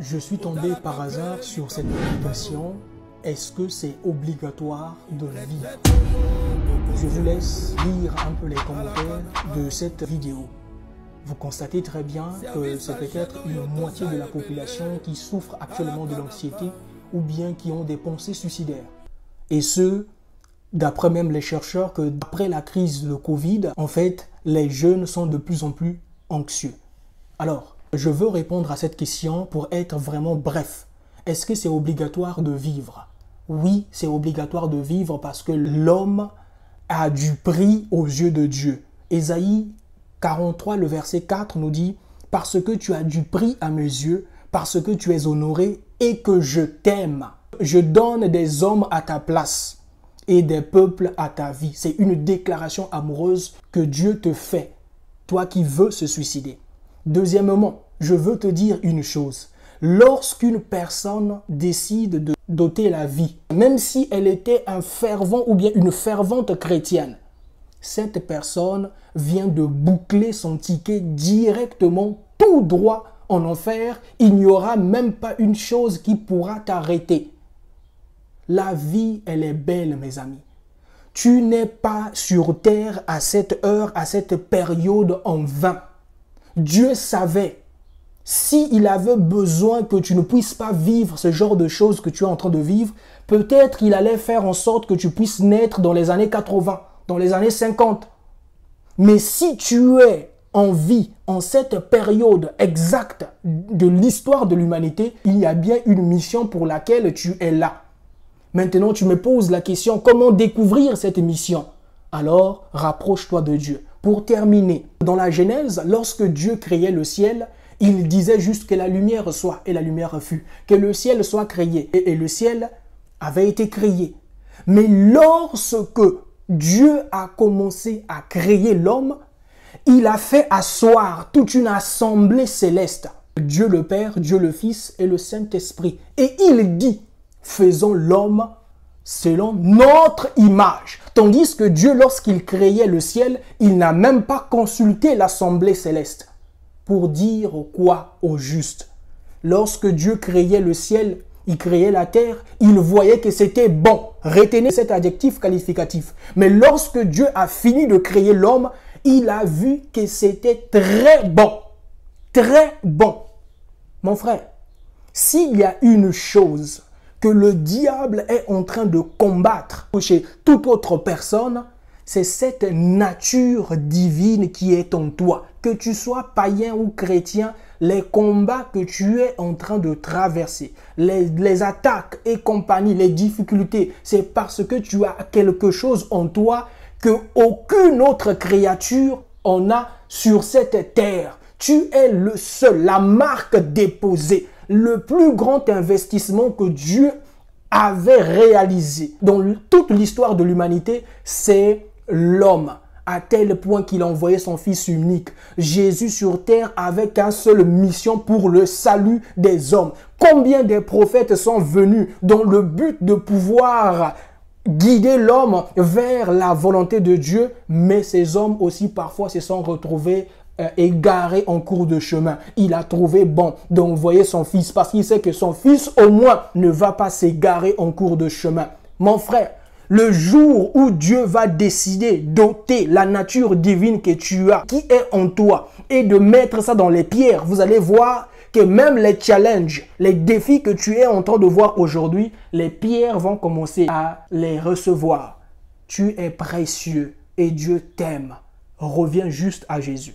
Je suis tombé par hasard sur cette publication. Est-ce que c'est obligatoire de vivre? Je vous laisse lire un peu les commentaires de cette vidéo. Vous constatez très bien que c'est peut-être une moitié de la population qui souffre actuellement de l'anxiété ou bien qui ont des pensées suicidaires. Et ce, d'après même les chercheurs, que d'après la crise de Covid, en fait, les jeunes sont de plus en plus anxieux. Alors, je veux répondre à cette question pour être vraiment bref. Est-ce que c'est obligatoire de vivre? Oui, c'est obligatoire de vivre parce que l'homme a du prix aux yeux de Dieu. Ésaïe 43, le verset 4 nous dit « Parce que tu as du prix à mes yeux, parce que tu es honoré et que je t'aime. Je donne des hommes à ta place et des peuples à ta vie. » C'est une déclaration amoureuse que Dieu te fait, toi qui veux se suicider. Deuxièmement, je veux te dire une chose. Lorsqu'une personne décide de d'ôter la vie, même si elle était un fervent ou bien une fervente chrétienne, cette personne vient de boucler son ticket directement tout droit en enfer. Il n'y aura même pas une chose qui pourra t'arrêter. La vie, elle est belle, mes amis. Tu n'es pas sur terre à cette heure, à cette période en vain. Dieu savait, s'il avait besoin que tu ne puisses pas vivre ce genre de choses que tu es en train de vivre, peut-être il allait faire en sorte que tu puisses naître dans les années 80, dans les années 50. Mais si tu es en vie, en cette période exacte de l'histoire de l'humanité, il y a bien une mission pour laquelle tu es là. Maintenant, tu me poses la question, comment découvrir cette mission? Alors, rapproche-toi de Dieu. Pour terminer, dans la Genèse, lorsque Dieu créait le ciel, il disait juste que la lumière soit, et la lumière fut. Que le ciel soit créé, et le ciel avait été créé. Mais lorsque Dieu a commencé à créer l'homme, il a fait asseoir toute une assemblée céleste. Dieu le Père, Dieu le Fils et le Saint-Esprit. Et il dit, faisons l'homme selon notre image. Tandis que Dieu, lorsqu'il créait le ciel, il n'a même pas consulté l'assemblée céleste. Pour dire quoi au juste? Lorsque Dieu créait le ciel, il créait la terre, il voyait que c'était bon. Retenez cet adjectif qualificatif. Mais lorsque Dieu a fini de créer l'homme, il a vu que c'était très bon. Très bon. Mon frère, s'il y a une chose que le diable est en train de combattre chez toute autre personne, c'est cette nature divine qui est en toi. Que tu sois païen ou chrétien, les combats que tu es en train de traverser, les attaques et compagnie, les difficultés, c'est parce que tu as quelque chose en toi que aucune autre créature en a sur cette terre. Tu es le seul, la marque déposée, le plus grand investissement que Dieu avait réalisé dans toute l'histoire de l'humanité, c'est l'homme, à tel point qu'il a envoyé son Fils unique, Jésus sur terre, avec une seule mission pour le salut des hommes. Combien de prophètes sont venus dans le but de pouvoir guider l'homme vers la volonté de Dieu, mais ces hommes aussi parfois se sont retrouvés égaré en cours de chemin. Il a trouvé bon d'envoyer son fils parce qu'il sait que son fils au moins ne va pas s'égarer en cours de chemin. Mon frère, le jour où Dieu va décider d'ôter la nature divine que tu as, qui est en toi, et de mettre ça dans les pierres, vous allez voir que même les challenges, les défis que tu es en train de voir aujourd'hui, les pierres vont commencer à les recevoir. Tu es précieux et Dieu t'aime. Reviens juste à Jésus.